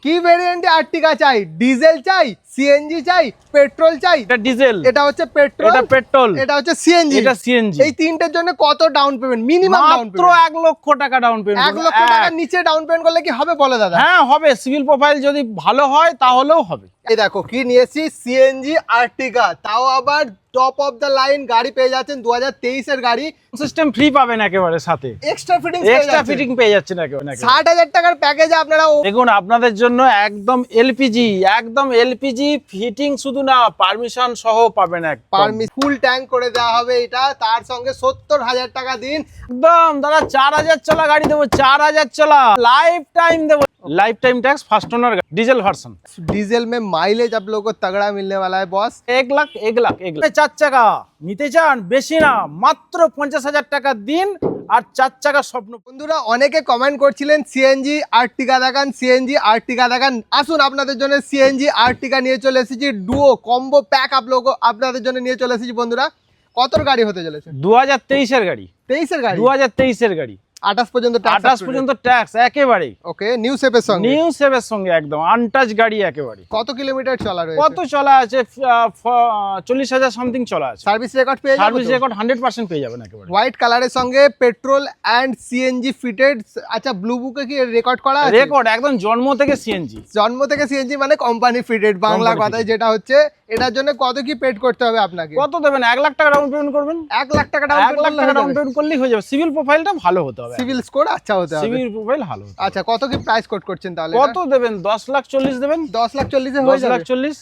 কি ভেরিয়েন্টে আর্টিকা চাই? ডিজেল চাই, সিএনজি চাই, পেট্রোল চাই? এটা ডিজেল, এটা হচ্ছে পেট্রোল, এটা পেট্রোল, এটা হচ্ছে সিএনজি, এটা সিএনজি। এই তিনটের জন্য কত ডাউন পেমেন্ট? মিনিমাম ডাউন মাত্র পেমেন্ট 1 লক্ষ টাকা ডাউন পেমেন্ট। 1 লক্ষ টাকার নিচে ডাউন পেমেন্ট করলে কি হবে বলো দাদা? হ্যাঁ হবে, সিভিল প্রোফাইল যদি ভালো হয় তাহলেও হবে। এই দেখো কি নিয়েছি, সিএনজি আর্টিকা, তাও আবার টপ অফ দ্য লাইন গাড়ি পেয়ে যাচ্ছেন, 2023 এর গাড়ি। সিস্টেম ফ্রি পাবেন একেবারে, সাথে এক্সট্রা ফিটিংস এক্সট্রা ফিটিং পেয়ে যাচ্ছেন একেবারে। 60,000 টাকার প্যাকেজে আপনারা দেখুন আপনাদের জন্য একদম এলপিজি ফিটিং, শুধু না পারমিশন সহ পাবেন। ফুল ট্যাঙ্ক করে দেওয়া হবে এটা, তার সঙ্গে 70,000 টাকা দিন। একদম দাদা 4000 চলা গাড়ি দেবো, 4000 চলা লাইফ টাইম দেবো, lifetime tax first owner diesel version. Diesel में माइलेज आप लोगों को तगड़ा मिलने वाला है बॉस। 1 लाख 4 চাকা নিতে চান, বেশি না মাত্র 50,000 টাকা দিন আর 4 চাকা স্বপ্ন। বন্ধুরা অনেকে কমেন্ট করছিলেন সিএনজি আর্টিকা দেখান, সিএনজি আর্টিকা দেখান। আসুন আপনাদের জন্য সিএনজি আর্টিকা নিয়ে চলে এসেছি, ডুও কম্বো প্যাক আপনাদের জন্য নিয়ে চলে এসেছি। বন্ধুরা কতর গাড়ি হতে চলেছে? 2023 এর গাড়ি, 23 এর গাড়ি, 2023 এর গাড়ি। 28 পর্যন্ত ট্যাক্স, 28 পর্যন্ত ট্যাক্স একেবারে। ওকে, নিউ সেভের সঙ্গে, নিউ সেভের সঙ্গে একদম আনটাচ গাড়ি একেবারে। কত কিলোমিটার চলা রয়েছে? কত চলা আছে? 40,000 সামথিং চলা আছে। সার্ভিস রেকর্ড পেয়ে যাবেন, সার্ভিস রেকর্ড 100% পেয়ে যাবেন একেবারে। হোয়াইট কালারের সঙ্গে পেট্রোল এন্ড সিএনজি ফিটেড। আচ্ছা ব্লু বুকে কি রেকর্ড করা আছে? রেকর্ড একদম জন্ম থেকে সিএনজি। জন্ম থেকে সিএনজি মানে কোম্পানি ফিটেড, বাংলা কথায় যেটা হচ্ছে। এটার জন্য কত কি পেড করতে হবে আপনাকে? কত দেবেন? 1 লাখ টাকা ডাউন পেমেন্ট করবেন। 1 লাখ টাকা ডাউন পেমেন্ট করলেই হয়ে যাবে। সিভিল প্রোফাইলটা ভালো হতে হবে, সিভিল স্কোর আচ্ছা হতে হবে, সিভিল প্রোফাইল ভালো হতে হবে। আচ্ছা কত কি প্রাইস কোট করছেন তাহলে? কত দেবেন? 10,40,000 দেবেন। 10,40,000 এ হয়ে যাবে। 10,40,000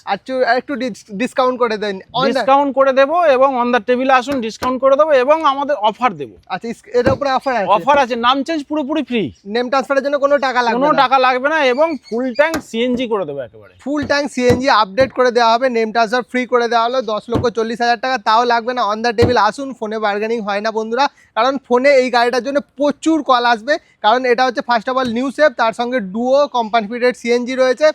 একটু ডিসকাউন্ট করে দেন। ডিসকাউন্ট করে দেব এবং অন দা টেবিলে আসুন, ডিসকাউন্ট করে দেব এবং আমাদের অফার দেব। আচ্ছা এর উপরে অফার আছে? অফার আছে, নাম চেঞ্জ পুরোপুরি ফ্রি, নেম ট্রান্সফারের জন্য কোনো টাকা লাগবে না, কোনো টাকা লাগবে না এবং ফুল ট্যাঙ্ক সিএনজি করে দেব একেবারে। ফুল ট্যাঙ্ক সিএনজি আপডেট করে দেওয়া হবে, নেম ট্রান্সফার ফ্রি করে দেওয়া হলো। 10,40,000 টাকা, তাও লাগবে না। অন দ্য টেবিল আসুন, ফোনে বার্গেনিং হয় না বন্ধুরা, কারণ ফোনে এই গাড়িটার জন্য প্রচুর কল আসবে। কারণ এটা হচ্ছে first of all new save, তার সঙ্গে ডুও কোম্পানি ফিটেড সিএনজি রয়েছে।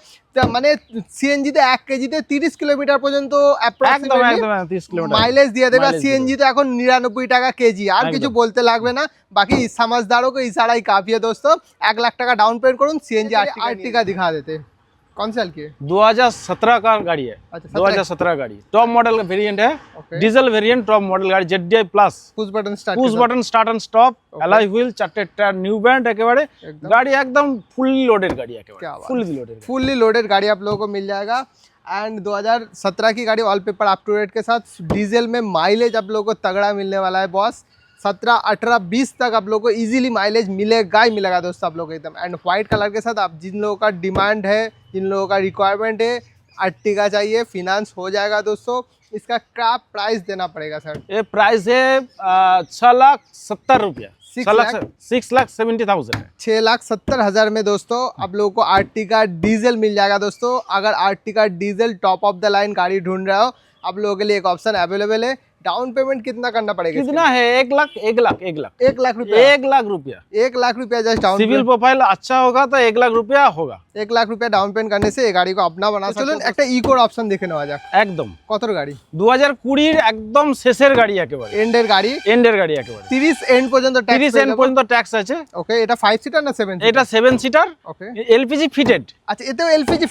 মানে সিএনজিতে 1 কেজিতে 30 কিলোমিটার পর্যন্ত মাইলেজ দিয়ে দেবে, আর সিএনজিতে এখন 99 টাকা কেজি। আর কিছু বলতে লাগবে না, বাকি समझदारों को इशारा ही काफी है दोस्तों। 1 लाख टाका डाउन पेमेंट करूँ, सीएनजी आर्टिका दिखा देते। कौन सा साल की है? 2017 का गाड़ी है। अच्छा 2017 गाड़ी, टॉप मॉडल का वेरिएंट है, डीजल वेरिएंट, टॉप मॉडल गाड़ी, ZDI plus, push button start and stop, alloy wheel, 4 tyre new band एकेबारे। गाड़ी एकदम फुल्ली लोडेड गाड़ी एकेबारे, फुल्ली लोडेड गाड़ी आप लोगों को मिल जाएगा। एंड 2017 की गाड़ी all paper up to date के साथ, डीजल में माइलेज आप लोगों को तगड़ा मिलने वाला है बॉस। 17, 18, 20 तक आप लोगों को इजीली माइलेज मिलेगा ही मिलेगा दोस्तों आप लोगों को एकदम। एंड व्हाइट कलर के साथ, आप जिन लोगों का डिमांड है, जिन लोगों का रिक्वायरमेंट है आर्टिका चाहिए, फिनांस हो जाएगा दोस्तों। इसका क्या प्राइस देना पड़ेगा सर? ये प्राइस है 6,70,000 6,70,000 है। 6,70,000 में दोस्तों आप लोगों को आर्टिका डीजल मिल जाएगा दोस्तों। अगर Ertiga diesel top of the line गाड़ी ढूंढ रहे हो, आप लोगों के लिए एक ऑप्शन अवेलेबल है। डाउन पेमेंट कितना करना पड़ेगा? कितना है? 1 लाख रुपया। 1 लाख रुपया 1 लाख रुपया जस्ट डाउन। सिविल प्रोफाइल अच्छा होगा तो 1 लाख रुपया होगा। 1 लाख रुपया डाउन पेमेंट करने से ये गाड़ी को अपना बना सकते हैं। একটা ইকোর অপশন দেখে নেওয়া যাক। একদম কতর গাড়ি? 2020 এর একদম শেষের গাড়ি একেবারে, এন্ডের গাড়ি একেবারে। 30 এন্ড পর্যন্ত ট্যাক্স, 30 এন্ড পর্যন্ত ট্যাক্স আছে। ওকে, এটা 5 সিটার না 7 সিটার? এটা 7 সিটার। ওকে, এলপিজি ফিটেড। আচ্ছা এতেও এলপিজি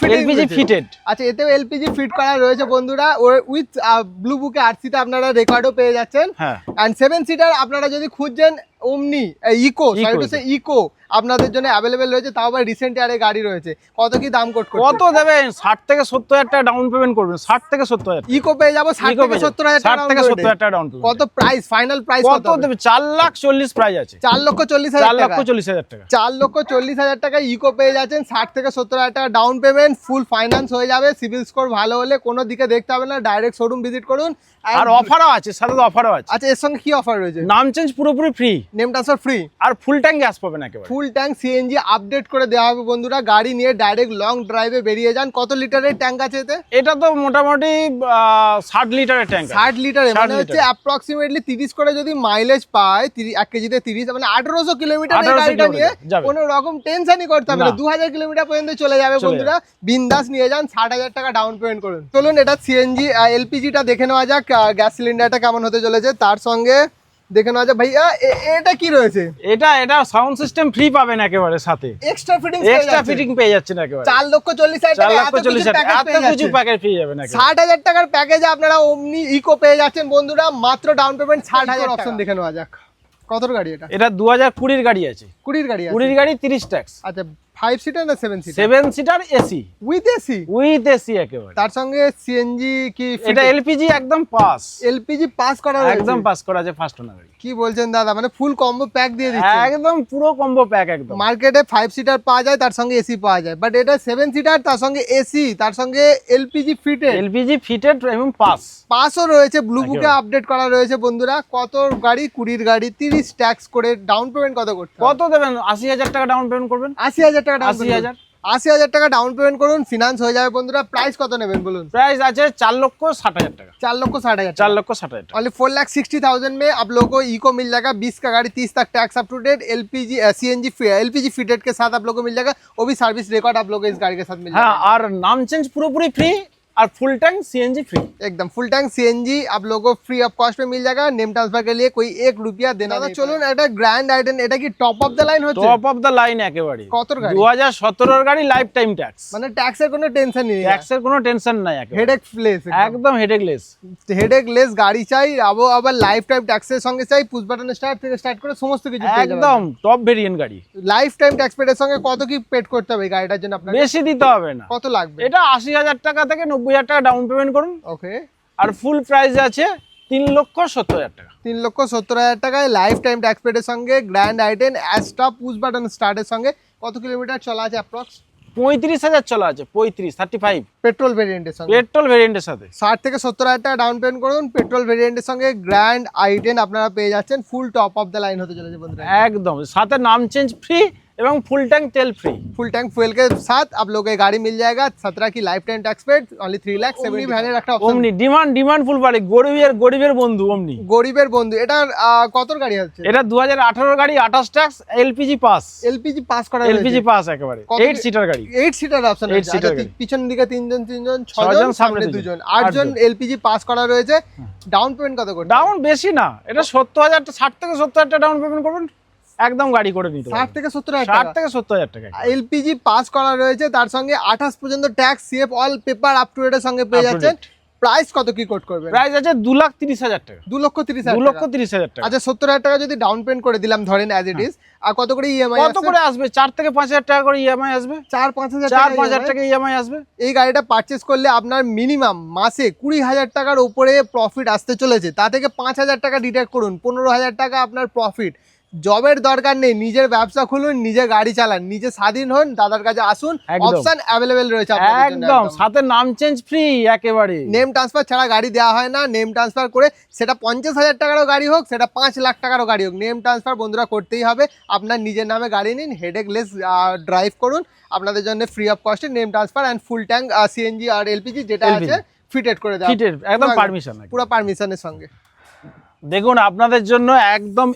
ফিটেড। আচ্ছা এতেও এলপিজি ফিট করা রয়েছে বন্ধুরা। উইথ ব্লু বুকে 8 সিটার আপনারা রেকর্ডও পেয়ে যাচ্ছেন। হ্যাঁ, এন্ড 7 সিটার আপনারা যদি খুঁজছেন ওমনি ইকো আপনাদের জন্য অ্যাভেলেবেল রয়েছে, তাও আবার রিসেন্ট ইয়ারে গাড়ি রয়েছে। কত কি দাম কোট করছেন? কত দেবেন? 60 থেকে 70,000 টাকা ডাউন পেমেন্ট করবেন। 60 থেকে 70,000 ইকো পেয়ে যাবো 60 থেকে 70,000 টাকা ডাউন পেমেন্ট। কত প্রাইস? ফাইনাল প্রাইস কত দেবে? 4,40,000 প্রাইস আছে। 4,40,000 টাকা। 4,40,000 টাকা। 4,40,000 টাকা ইকো পেয়ে যাচ্ছেন। 60 থেকে 70,000 টাকা ডাউন পেমেন্ট, ফুল ফাইন্যান্স হয়ে যাবে। সিভিল স্কোর ভালো হলে কোনো দিকে দেখতে হবে না, ডাইরেক্ট শোরুম ভিজিট করুন। আর অফারও আছে, সাথে অফারও আছে। আচ্ছা এর সঙ্গে কি অফার রয়েছে? নাম চেঞ্জ পুরোপুরি ফ্রি, নেম ট্রান্সফার ফ্রি, আর ফুল ট্যাঙ্ক গ্যাস পাবেন একেবারে। ফুল ট্যাঙ্ক সিএনজি আপডেট করে দেওয়া হবে বন্ধুরা। গাড়ি নিয়ে ডাইরেক্ট লং ড্রাইভে বেরিয়ে যান। কত লিটারের ট্যাঙ্ক আছে এতে? এটা তো মোটামুটি 60 লিটারের ট্যাঙ্ক। 60 লিটারের মানে হচ্ছে অ্যাপ্রক্সিমেটলি 30 করে যদি মাইলেজ পায়, 1 কেজিতে 30 মানে 1800 কিলোমিটার এই গাড়িটা নিয়ে কোনো রকম টেনশনই করতে হবে না। 2000 কিলোমিটার পর্যন্ত চলে যাবে বন্ধুরা। বিন্দাস নিয়ে যান, 60,000 টাকা ডাউন পেমেন্ট করুন। চলুন এটা সিএনজি এলপিজিটা দেখে নেওয়া যাক, গ্যাস সিলিন্ডারটা কেমন হতে চলেছে। তার সঙ্গে দেখে নেওয়া যায়। ভাইয়া এটা কি রয়েছে? এটা সাউন্ড সিস্টেম ফ্রি পাবেন একেবারে সাথে, এক্সট্রা ফিটিং এক্সট্রা ফিটিং পেয়ে যাচ্ছেন একেবারে 4,40,000 টাকা, 4,40,000 টাকা এত কিছু প্যাকেজ পেয়ে যাবেন একেবারে। 60,000 টাকার প্যাকেজে আপনারা ওমনি ইকো পেয়ে যাচ্ছেন বন্ধুরা, মাত্র ডাউন পেমেন্ট 60,000 অপশন দেখে নেওয়া যাক। কতর গাড়ি এটা? এটা 2020 গাড়ি আছে, 20 গাড়ি আছে। 20 গাড়ি 30 ট্যাক্স। আচ্ছা 5 সিটার না 7 seater? 7 seater AC with AC, with AC একেবারে। তার সঙ্গে সিএনজি কি? এটা এলপিজি একদম পাস, এলপিজি পাস করা রয়েছে? একদম পাস করা আছে, ফার্স্ট ওনার গাড়ি। কি বলছেন দাদা, মানে ফুল কম্বো প্যাক দিয়ে দিচ্ছেন? একদম পুরো কম্বো প্যাক একদম। মার্কেটে 5 সিটার পাওয়া যায়, তার সঙ্গে এসি পাওয়া যায়, বাট এটা 7 সিটার, তার সঙ্গে এসি, তার সঙ্গে এলপিজি ফিটেড। এলপিজি ফিটেড এবং পাস, পাসও রয়েছে, ব্লু বুকে আপডেট করা রয়েছে বন্ধুরা। কত গাড়ি? 20 গাড়ি, 30 ট্যাক্স করে। ডাউন পেমেন্ট কত করতে হবে? কত দেবেন? 80,000 টাকা ডাউন পেমেন্ট করবেন। 80,000 টাকা ডাউন 80,000 80,000 টাকা डाउन पेमेंट করুন, ফিনান্স হয়ে যাবে বন্ধুরা। প্রাইস কত নেবেন বলুন? प्राइस আছে 4,60,000 টাকা। 4,60,000, 4,60,000 টাকা। ओनली 4,60,000 में आप लोगों को इको मिल जाएगा। 20 का गाड़ी, 30 तक tax up to date, LPG CNG LPG fitted के साथ आप लोगों को मिल जाएगा। वो भी सर्विस रिकॉर्ड आप लोगों को इस गाड़ी के साथ मिल হ্যাঁ, जाएगा। আর নাম চেঞ্জ পুরোপুরি ফ্রি, আর ফুল ট্যাঙ্ক সিএনজি ফ্রি। एकदम फुल टैंक सीएनजी आप लोगों को फ्री ऑफ कॉस्ट में मिल जाएगा। नेम ट्रांसफर के लिए कोई 1 रुपया देना नहीं। চলুন এটা গ্র্যান্ড আইটেন, এটা কি টপ অফ দ্য লাইন হচ্ছে? টপ অফ দ্য লাইন একেবারে। কতর গাড়ি? 2017 এর গাড়ি, লাইফ টাইম ট্যাক্স, মানে ট্যাক্সের কোনো টেনশন নেই, ট্যাক্সের কোনো টেনশন নাই একেবারে। হেডেক প্লেস, একদম হেডেকলেস। হেডেক লেস গাড়ি চাই, আবার লাইফ টাইম ট্যাক্সের সঙ্গে চাই, পুশ বাটন স্টার্ট থেকে স্টার্ট করে সমস্ত কিছু পেয়ে যাবেন। একদম টপ ভেরিয়েন্ট গাড়ি। লাইফ টাইম ট্যাক্স পেডের সঙ্গে কত কি পেড করতে হবে এই গাড়িটার জন্য আপনাকে? বেশি দিতে হবে না। কত লাগবে? এটা 80,000 টাকা থেকে 90,000 টাকা ডাউন পেমেন্ট করুন, ওকে। আর ফুল প্রাইস আছে 3,70,000 টাকা। 3,70,000 টাকায় লাইফ টাইম ট্যাক্স পেডের সঙ্গে grand i ten Astra push button স্টার্টের সঙ্গে কত কিলোমিটার চলা আছে অ্যাপ্রক্স? 35,000 চলা আছে, 35 পেট্রোল ভেরিয়েন্টের সঙ্গে। পেট্রোল ভেরিয়েন্টের সাথে 60 থেকে 70,000 টাকা ডাউন পেমেন্ট করুন, পেট্রোল ভেরিয়েন্টের সঙ্গে গ্র্যান্ড আইটেন আপনারা পেয়ে যাচ্ছেন। Full top of the line হতে চলেছে বন্ধুরা। একদম, সাথে নাম চেঞ্জ ফ্রি এবং ফুল ট্যাঙ্ক তেল ফ্রি। फुल टैंक फ्यूल के साथ आप लोगों को ये गाड़ी मिल जाएगा। 17 की life time tax paid, only 3,70,000 ভ্যানের একটা অপশন। ওমনি ডিমান্ড ফুল বাড়ি, গরিবের বন্ধু ওমনি। গরিবের বন্ধু। এটা কতর গাড়ি হচ্ছে? এটা 2018 গাড়ি, 28 tax, LPG pass. LPG pass করা এলপিজি পাস একেবারে, কত 8 সিটার গাড়ি। 8 সিটার অপশন 8 সিটার গাড়ি। পিছন দিকে 3 জন 6 জন, জন, সামনে সামনে 2 দুজন, জন, 8 জন 8 এলপিজি পাস করা রয়েছে। ডাউন পেমেন্ট কত করতে? ডাউন বেশি না, এটা 70,000, 60 থেকে 70,000 টাকা ডাউন পেমেন্ট করবেন, একদম গাড়ি করে নিতে 60 থেকে 70,000 60 টাকা। থেকে 70,000 টাকা। এলপিজি পাস করা রয়েছে, তার সঙ্গে 28 পর্যন্ত tax, CF all paper up to date এর সঙ্গে পেয়ে Up to যাচ্ছেন। প্রাইস কত কি কোট করবেন? প্রাইস আছে 2,30,000 টাকা। 2,30,000 2,30,000 টাকা। আচ্ছা 70,000 টাকা যদি ডাউন পেমেন্ট করে দিলাম ধরেন অ্যাজ ইট ইজ, আর কত করে ইএমআই কত করে আসবে? 4 থেকে 5,000 টাকা করে ইএমআই আসবে। 4-5,000 4-5,000 টাকা ইএমআই আসবে। এই গাড়িটা পারচেস করলে আপনার মিনিমাম মাসে 20,000 টাকার উপরে প্রফিট আসতে চলেছে। তা থেকে 5,000 টাকা ডিডাক্ট করুন, 15,000 টাকা আপনার প্রফিট। জবের দরকার নেই, নিজের ব্যবসা খুলুন, নিজে গাড়ি চালান, নিজে স্বাধীন হন, দাদার কাছে আসুন, একদম। অপশন অ্যাভেলেবেল রয়েছে আপনাদের জন্য। একদম, সাথে নাম চেঞ্জ ফ্রি একেবারে। নেম ট্রান্সফার ছাড়া গাড়ি দেওয়া হয় না। নেম ট্রান্সফার করে সেটা 50,000 টাকারও গাড়ি হোক, সেটা 5 লাখ টাকারও গাড়ি হোক, নেম ট্রান্সফার বন্ধুরা করতেই হবে। আপনার নিজের নামে গাড়ি নিন, হেডেক লেস ড্রাইভ করুন, আপনাদের জন্য ফ্রি অফ কস্টে name transfer and full tank CNG আর এলপিজি যেটা LPG আছে ফিটেড করে দেওয়া, ফিটেড, একদম পারমিশন, পুরো পারমিশনের সঙ্গে। দেখুন আপনাদের জন্য একদম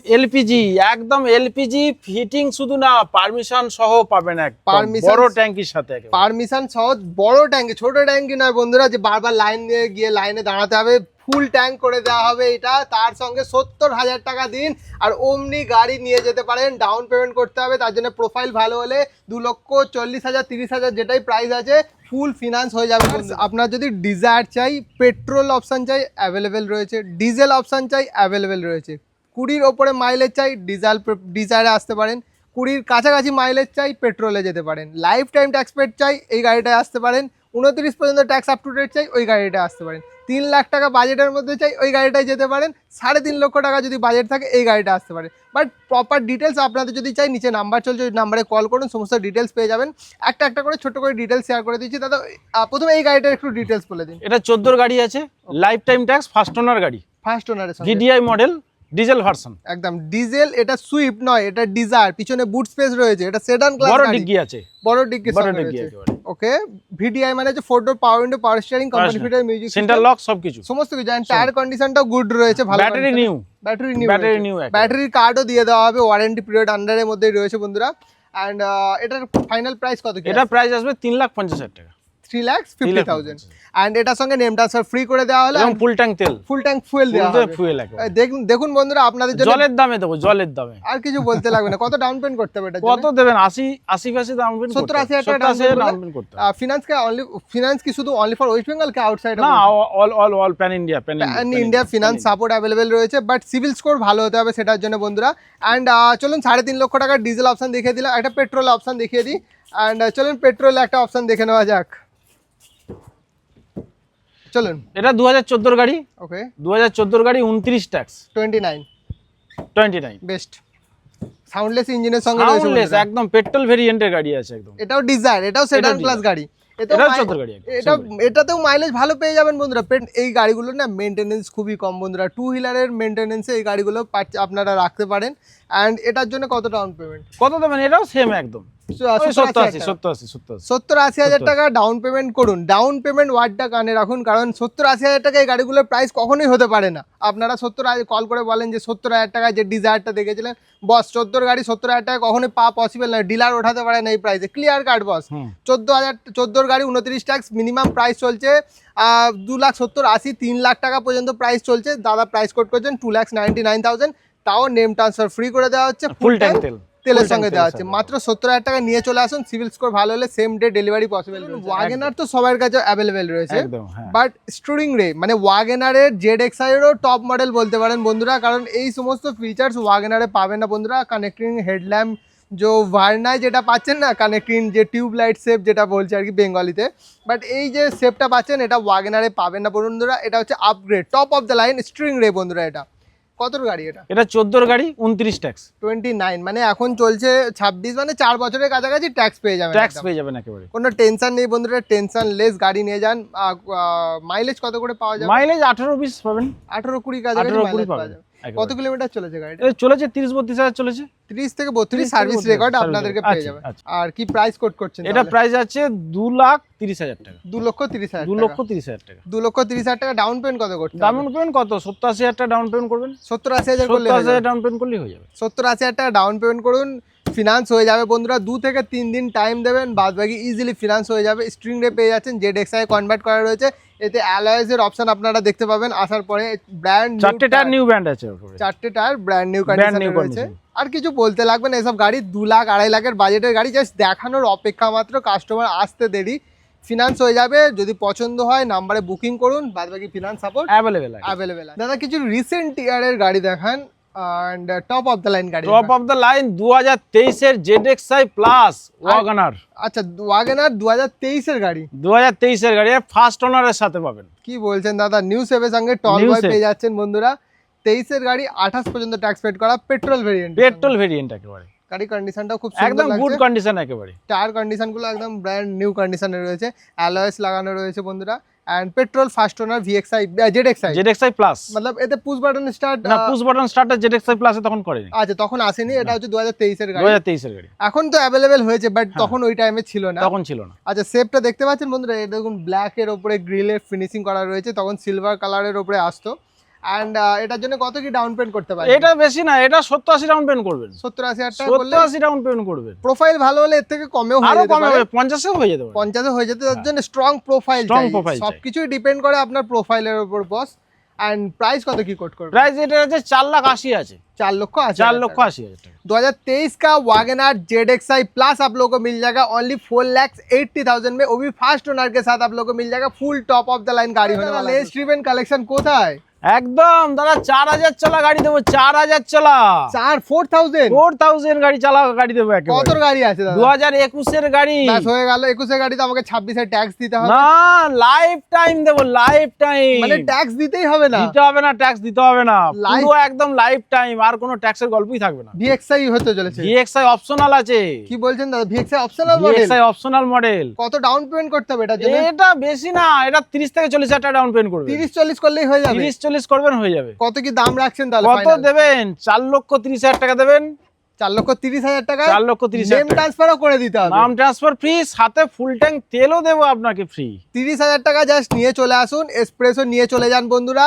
এলপিজি ফিটিং শুধু না, পারমিশন সহ পাবেন, এক Permission- বড় ট্যাঙ্কির সাথে একেবারে। পারমিশন সহ বড় ট্যাঙ্কি, ছোট ট্যাঙ্কি নয় বন্ধুরা যে বারবার লাইন দিয়ে গিয়ে লাইনে দাঁড়াতে হবে। ফুল ট্যাঙ্ক করে দেওয়া হবে এটা, তার সঙ্গে 70,000 টাকা দিন আর অমনি গাড়ি নিয়ে যেতে পারেন। ডাউন পেমেন্ট করতে হবে, তার জন্য প্রোফাইল ভালো হলে 2,40,000 30,000 যেটাই প্রাইস আছে ফুল ফিনান্স হয়ে যাবে। আপনার যদি ডিজায়ার চাই, পেট্রোল অপশান চাই, অ্যাভেলেবেল রয়েছে। ডিজেল অপশান চাই, অ্যাভেলেবেল রয়েছে। 20-র ওপরে মাইলেজ চাই, ডিজায়ারে আসতে পারেন। 20-র কাছাকাছি মাইলেজ চাই, পেট্রোলে যেতে পারেন। লাইফ টাইম ট্যাক্স পেড চাই, এই গাড়িটায় আসতে পারেন। 29 পর্যন্ত ট্যাক্স আপ টু ডেট চাই, ওই গাড়িটায় আসতে পারেন। 3 লাখ টাকা বাজেটের মধ্যে চাই, ওই গাড়িটায় যেতে পারেন। 3.5 লক্ষ টাকা যদি বাজেট থাকে, এই গাড়িটা আসতে পারে। বাট প্রপার ডিটেলস আপনাদের যদি চাই, নিচে নাম্বার চলছে, ওই নাম্বারে কল করুন, সমস্ত ডিটেলস পেয়ে যাবেন। একটা করে ছোট করে ডিটেলস শেয়ার করে দিচ্ছি দাদা। প্রথমে এই গাড়িটার একটু ডিটেলস বলে দিন। এটা 14 গাড়ি আছে, lifetime tax, first owner গাড়ি, ফার্স্ট ওনারের সঙ্গে ভিডিআই মডেল, ডিজেল ভার্সন। একদম ডিজেল। এটা সুইফট নয়, এটা ডিজায়ার। পিছনে বুট স্পেস রয়েছে, এটা সেডান ক্লাস বড় গাড়ি, ডিগ্গি আছে, বড় ডিগ্গি বড় সঙ্গে ডিগ্গি রয়েছে। একেবারে। ওকে। ভিডিআই মানে হচ্ছে 4 door power window, power steering, company fitted music centre lock সবকিছু, সমস্ত কিছু। এন্ড টায়ার কন্ডিশনটাও গুড রয়েছে, ভালো। Battery new, battery new, battery new, ব্যাটারির কার্ডও দিয়ে দেওয়া হবে, ওয়ারেন্টি পিরিয়ড আন্ডারের মধ্যেই রয়েছে বন্ধুরা। এন্ড এটার ফাইনাল প্রাইস কত কি? এটা প্রাইস আসবে 3,50,000 টাকা। 3,50,000 এন্ড এটার সঙ্গে নেম ট্রান্সফার ফ্রি করে দেওয়া হলো এবং ফুল ট্যাঙ্ক তেল, ফুল ট্যাঙ্ক ফুয়েল দেওয়া হবে। ফুয়েল দেখুন বন্ধুরা আপনাদের জন্য জলের দামে দেবো, জলের দামে, আর কিছু বলতে লাগবে না। কত ডাউন পেমেন্ট করতে হবে এটা? কত দেবেন? 80 ডাউন পেমেন্ট, 70-80 টাকা ডাউন পেমেন্ট করতে হবে। ফিনান্স কি শুধু অনলি ফর ওয়েস্ট বেঙ্গল কি আউটসাইড? না, all pan India, pan India finance support available রয়েছে, বাট সিভিল স্কোর ভালো হতে হবে সেটার জন্য বন্ধুরা। অ্যান্ড চলুন 3.5 লক্ষ টাকার ডিজেল অপশন দেখিয়ে দিলাম, একটা পেট্রোল অপশন দেখিয়ে দিই। অ্যান্ড চলুন পেট্রোলে একটা অপশন দেখে নেওয়া যাক, চলুন। এটা 2014 গাড়ি, ওকে 2014 গাড়ি, 29 ট্যাক্স, 29 বেস্ট সাউন্ডলেস ইঞ্জিনের সঙ্গে রয়েছে সাউন্ডলেস, একদম পেট্রোল ভেরিয়েন্টের গাড়ি আছে একদম। এটাও ডিজায়ার, এটাও সেডান ক্লাস গাড়ি, এটাতেও মাইলেজ ভালো পেয়ে যাবেন বন্ধুরা। এই গাড়িগুলোর না মেনটেনেন্স খুবই কম বন্ধুরা, 2 হুইলারের মেনটেনেন্সে এই গাড়িগুলো আপনারা রাখতে পারেন। অ্যান্ড এটার জন্য কত ডাউন পেমেন্ট? কত দেবেন? এটাও সেম একদম 70-80 হাজার টাকা ডাউন পেমেন্ট করুন। ডাউন পেমেন্ট ওয়ার্ডটা কানে রাখুন, কারণ 70-80 হাজার টাকা এই গাড়িগুলোর প্রাইস কখনোই হতে পারে না। আপনারা 70 কল করে বলেন যে 70 হাজার টাকা যে ডিজায়ারটা দেখেছিলেন বস, 14 গাড়ি 70 হাজার টাকা কখনোই পাওয়া পসিবল না, ডিলার ওঠাতে পারে না এই প্রাইসে, ক্লিয়ার কাট বস। 14 গাড়ি 29 ট্যাক্স, মিনিমাম প্রাইস চলছে 2,70,80 3 লাখ টাকা পর্যন্ত প্রাইস চলছে। দাদা প্রাইস কোড করছেন 2,99,000, তাও নেম ট্রান্সফার ফ্রি করে দেওয়া হচ্ছে, ফুল ট্যাঙ্ক তেল তেলের সঙ্গে দেওয়া হচ্ছে। মাত্র 70 হাজার টাকা নিয়ে চলে আসুন, সিভিল স্কোর ভালো হলে same day delivery possible. Wagon R তো সবার কাছে অ্যাভেলেবেল রয়েছে, বাট স্টুডিং রে মানে ওয়াগনারের ZXi এরও টপ মডেল বলতে পারেন বন্ধুরা, কারণ এই সমস্ত ফিচার্স ওয়াগনারে পাবেন না বন্ধুরা। কানেক্টিং হেডল্যাম্প যে ভার্নায় যেটা পাচ্ছেন না, কানেক্টিং যে টিউব লাইট শেপ যেটা বলছে আর কি বেঙ্গলিতে, বাট এই যে শেপটা পাচ্ছেন এটা ওয়াগনারে পাবেন না বন্ধুরা। এটা হচ্ছে upgrade, top of the line string রে বন্ধুরা। এটা কতর গাড়ি? এটা 14 গাড়ি 29 ট্যাক্স, 29 মানে এখন চলছে 26, মানে 4 বছরের কাছাকাছি ট্যাক্স পেয়ে যাবেন, ট্যাক্স পেয়ে যাবেন একেবারে, কোনো টেনশন নেই বন্ধুরা, টেনশন লেস গাড়ি নিয়ে যান। মাইলেজ কত করে পাওয়া যাবে? মাইলেজ 18-20 পাবেন, 18-20 কাছাকাছি মাইলেজ পাওয়া যাবে। কত কিলোমিটার চলেছে গাড়িটা? চলেছে 30-32 হাজার চলেছে, 30 থেকে 32 সার্ভিস রেকর্ড আপনাদেরকে পেয়ে যাবে। আর কি প্রাইস কোড করছেন? এটা প্রাইস আছে 2,30,000 টাকা, 2,30,000, 2,30,000 টাকা। 2,30,000 টাকা ডাউন পেমেন্ট কত করতে হবে? ডাউন পেমেন্ট কত? 70-80 হাজার টাকা ডাউন পেমেন্ট করবেন, 70-80 হাজার করলে 70-80 হাজার ডাউন পেমেন্ট করলেই হয়ে যাবে। 70-80 হাজার টাকা ডাউন পেমেন্ট করুন, ফিনান্স হয়ে যাবে বন্ধুরা। 2 থেকে 3 দিন টাইম দেবেন, বাদ বাকি ইজিলি ফিনান্স হয়ে যাবে। স্ট্রিং রে পেয়ে যাচ্ছেন, ZXi কনভার্ট করা রয়েছে, এতে অ্যালয়েজ এর অপশন আপনারা দেখতে পাবেন। আসার পরে ব্র্যান্ড 4টে টায়ার নিউ ব্র্যান্ড আছে, 4টে টায়ার ব্র্যান্ড নিউ কন্ডিশনে রয়েছে। আর কিছু বলতে লাগবে না, এসব গাড়ি 2 লাখ 2.5 লাখের বাজেটের গাড়ি, জাস্ট দেখানোর অপেক্ষা মাত্র, কাস্টমার আসতে দেরি, ফিনান্স হয়ে যাবে। যদি পছন্দ হয় নাম্বারে বুকিং করুন, বাদ বাকি ফিনান্স সাপোর্ট অ্যাভেলেবেল। দাদা কিছু রিসেন্ট ইয়ারের গাড়ি দেখান, and top of the line গাড়ি। টপ অফ দ্য লাইন 2023 এর ZXi প্লাস ওয়াগনার। আচ্ছা ওয়াগনার 2023 এর গাড়ি, 2023 এর গাড়ি ফার্স্ট ওনারের সাথে পাবেন। কি বলছেন দাদা? নিউ সেভের সঙ্গে টল বয় পেয়ে যাচ্ছেন বন্ধুরা। 23 এর গাড়ি, 28 পর্যন্ত ট্যাক্স পেড করা, পেট্রোল ভেরিয়েন্ট একেবারে। গাড়ি কন্ডিশনটাও খুব সুন্দর একদম লাগছে, গুড কন্ডিশন একেবারে। টায়ার কন্ডিশন গুলো একদম ব্র্যান্ড নিউ কন্ডিশনে রয়েছে, অ্যালয়েস লাগানো রয়েছে বন্ধুরা। And petrol first owner ZXi plus, मतलब এতে পুশ বাটন স্টার্ট না, push button start ZXi plus এ তখন করেনি। আচ্ছা তখন আসেনি, এটা হচ্ছে 2023 এর গাড়ি। 2023 এর গাড়ি এখন তো অ্যাভেলেবেল হয়েছে, বাট তখন ওই টাইমে ছিল না, তখন ছিল না। আচ্ছা শেপটা দেখতে পাচ্ছেন বন্ধুরা, এটা দেখুন ব্ল্যাক এর উপরে গ্রিলের ফিনিশিং করা রয়েছে, তখন সিলভার কালারের উপরে আসতো। এন্ড এটার জন্য কত কি ডাউন পেমেন্ট করতে পারেন? এটা বেশি না, এটা 70-80 ডাউন পেমেন্ট করবেন, 70-80 হাজার টাকা করলে 70-80 ডাউন পেমেন্ট করবেন। প্রোফাইল ভালো হলে এর থেকে কমেও হয়ে আরো যেতে কমে পারে, হবে, 50 হয়ে যেতে পারে, 50 হয়ে যেতে। তার জন্য স্ট্রং প্রোফাইল চাই, সবকিছুই ডিপেন্ড করে আপনার প্রোফাইলের উপর বস। এন্ড প্রাইস কত কি কোট করবে? প্রাইস এটা আছে 4,80,000 আছে, 4,80,000 টাকা। 2023 का वैगनआर ZXi प्लस आप लोगों को मिल जाएगा ओनली 4,80,000 में, वो भी फास्ट ओनर के साथ आप लोगों को मिल जाएगा। Full top of the line गाड़ी होने वाला है। लेस ड्रिवन कलेक्शन কোথায়? একদম দাদা 4,000 চলা গাড়ি দেবো, 4,000 চলা, 4,000 গাড়ি দেবো একেবারে। কত গাড়ি আছে দাদা? 2021 এর গাড়ি, বাস হয়ে গেল। 21 এর গাড়ি তো আমাকে 26 এর ট্যাক্স দিতে হবে না, লাইফ টাইম দেবো, লাইফ টাইম, মানে ট্যাক্স দিতেই হবে না? দিতে হবে না, ট্যাক্স দিতে হবে না, পুরো একদম লাইফ টাইম, আর কোনো ট্যাক্সের গল্পই থাকবে না। VXi হতে চলেছে, VXi অপশনাল আছে। কি বলছেন দাদা? VXi optional model, VXi optional model. কত ডাউন পেমেন্ট করতে হবে এটার জন্য? এটা বেশি না, এটা 30 থেকে 40 হাজার টাকা ডাউন পেমেন্ট করবেন। 30-40 করলেই হয়ে যাবে? 30-40 করবেন, হয়ে যাবে। কত কি দাম রাখছেন তাহলে? কত দেবেন? 4,30,000 টাকা দেবেন। 4,30,000 টাকা, 4,30,000 নেম ট্রান্সফারও করে দিতে হবে, নাম ট্রান্সফার ফ্রি, সাথে ফুল ট্যাঙ্ক তেলও দেবো আপনাকে ফ্রি। 30,000 টাকা জাস্ট নিয়ে চলে আসুন, এসপ্রেসো নিয়ে চলে যান বন্ধুরা।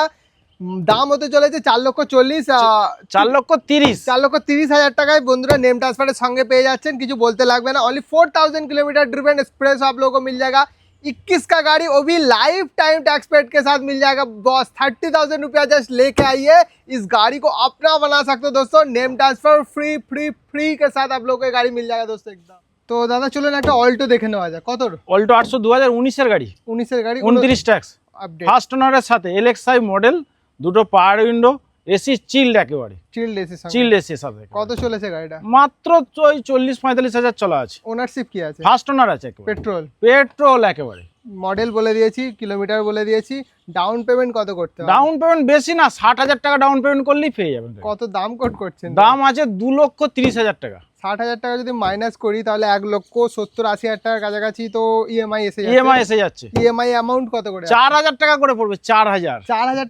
দাম হতে চলেছে 4,40,000, 4,30,000, 4,30,000 টাকায় বন্ধুরা नेम ट्रांसफर সঙ্গে পেয়ে যাচ্ছেন। কিছু বলতে লাগবে না, ओनली 4,000 किलोमीटर ड्रिवन एस्प्रेसो आप लोगों को मिल जाएगा 21 का गाड़ी वो भी लाइफ टाइम टैक्स पेड के साथ मिल जाएगा बॉस। 30,000 रुपया जस्ट लेके आइए, इस गाड़ी को अपना बना सकते हो दोस्तों। Name transfer free free free के साथ आप लोगों को ये गाड़ी मिल जाएगा दोस्तों एकदम। तो দাদা চলুন একটা অল্টো দেখে নেওয়া যায়। কত? অল্টো 800 2019 এর গাড়ি, 19 এর গাড়ি, 29 ট্যাক্স, আপডেট, ফার্স্ট ওনারের সাথে LXi মডেল, দুটো পাওয়ার উইন্ডো, এসি চিল্ড একেবারে, চিল্ড এসি সঙ্গে। চিল্ড এসি সাথে। কত চলেছে গাড়িটা? মাত্র 40-45 হাজার চলা আছে। ওনারশিপ কি আছে? ফার্স্ট ওনার আছে একেবারে, পেট্রোল, পেট্রোল একেবারে। মডেল বলে দিয়েছি, কিলোমিটার বলে দিয়েছি, ডাউন পেমেন্ট কত করতে হবে? ডাউন পেমেন্ট বেশি না, 60,000 টাকা ডাউন পেমেন্ট করলেই পেয়ে যাবেন। কত দাম কোট করছেন? দাম আছে 2,30,000 টাকা। 60,000 টাকা যদি মাইনাস করি তাহলে 1,70,000-80,000 টাকার কাছাকাছি তো ইএমআই এসে যাচ্ছে। ইএমআই এসে যাচ্ছে। ইএমআই অ্যামাউন্ট কত করে? 4,000 টাকা করে পড়বে। 4,000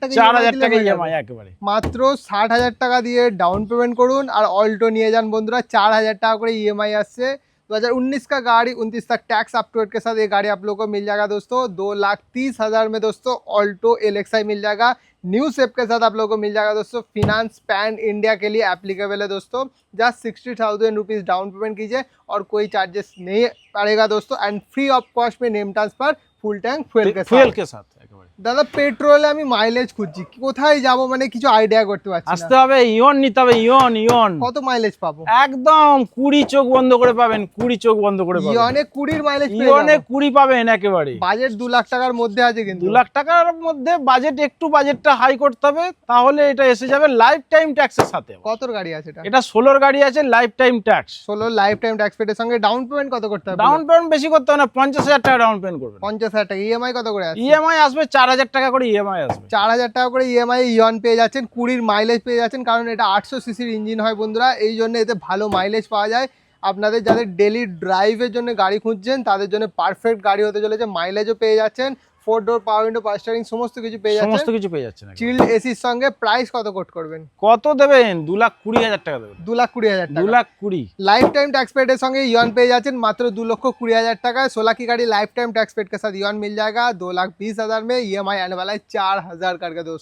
টাকা, 4,000 টাকা ইএমআই একেবারে। মাত্র 60,000 টাকা দিয়ে ডাউন পেমেন্ট করুন আর অল্টো নিয়ে যান বন্ধুরা। 4,000 টাকা করে ইএमआई আসছে। 2019 का गाड़ी, 29 तक टैक्स अप टू डेट के साथ ये गाड़ी आप लोगों को मिल जाएगा दोस्तों। 2,30,000 में दोस्तों ऑल्टो LXi मिल जाएगा। न्यू सेप के साथ आप लोगों को मिल जाएगा दोस्तों। फिनांस पैन इंडिया के लिए एप्लीकेबल है दोस्तों। जस्ट 60,000 रुपीज़ डाउन पेमेंट कीजिए और कोई चार्जेस नहीं पड़ेगा दोस्तों। एंड फ्री ऑफ कॉस्ट में name transfer, full tank fuel के साथ একেবারে। দাদা পেট্রোলে আমি মাইলেজ খুঁজছি, কোথায় যাব মানে কিছু আইডিয়া করতে পারছি না। আসতে হবে ইয়ন নিতে হবে, ইয়ন। কত মাইলেজ পাবো? একদম 20 চোখ বন্ধ করে পাবেন, 20 চোখ বন্ধ করে পাবেন। ইয়নে 20 মাইলেজ, ইয়নে 20 পাবেন একেবারে। বাজেট 2 লাখ টাকার মধ্যে আছে কিন্তু। 2 লাখ টাকার মধ্যে বাজেট, একটু বাজেটটা হাই করতে হবে, তাহলে এটা এসে যাবে লাইফ টাইম ট্যাক্সের সাথে। কতর গাড়ি আছে এটা? এটা 16 গাড়ি আছে, lifetime tax. 16 lifetime tax পেডের সঙ্গে ডাউন পেমেন্ট কত করতে হবে? ডাউন পেমেন্ট বেশি করতে হবে না, 50,000 টাকা ডাউন পেমেন্ট করবেন। 50,000 টাকা। ইএমআই কত করে আছে? ইএমআই আসবে 4,000 টাকা করে ইএমআই আসবে। 4,000 টাকা করে ইএমআই ইয়ন পেয়ে যাচ্ছেন। 20 মাইলেজ পেয়ে যাচ্ছেন, কারণ এটা 800 সিসির ইঞ্জিন হয় বন্ধুরা, এই জন্য এতে ভালো মাইলেজ পাওয়া যায়। আপনাদের যাদের ডেলি ড্রাইভের জন্য গাড়ি খুঁজছেন তাদের জন্য পারফেক্ট গাড়ি হতে চলেছে। মাইলেজও পেয়ে যাচ্ছেন, 4 door, power window, power steering সমস্ত কিছু পেয়ে যাচ্ছেন। সমস্ত কিছু পেয়ে যাচ্ছেন। চিল্ড এসির সঙ্গে প্রাইস কত কোট করবেন? কত দেবেন? 2,20,000 টাকা দেবেন। 2,20,000 টাকা। 2,20,000 लाइफ टाइम टैक्स पेड संगे ईवन पे जाचेन मात्र 2,20,000 টাকা। 16 की गाड़ी लाइफ टाइम टैक्स पेड के साथ ईवन मिल जाएगा। 2,20,000 में EMI आने वाला है 4,000 करके दोस्तों।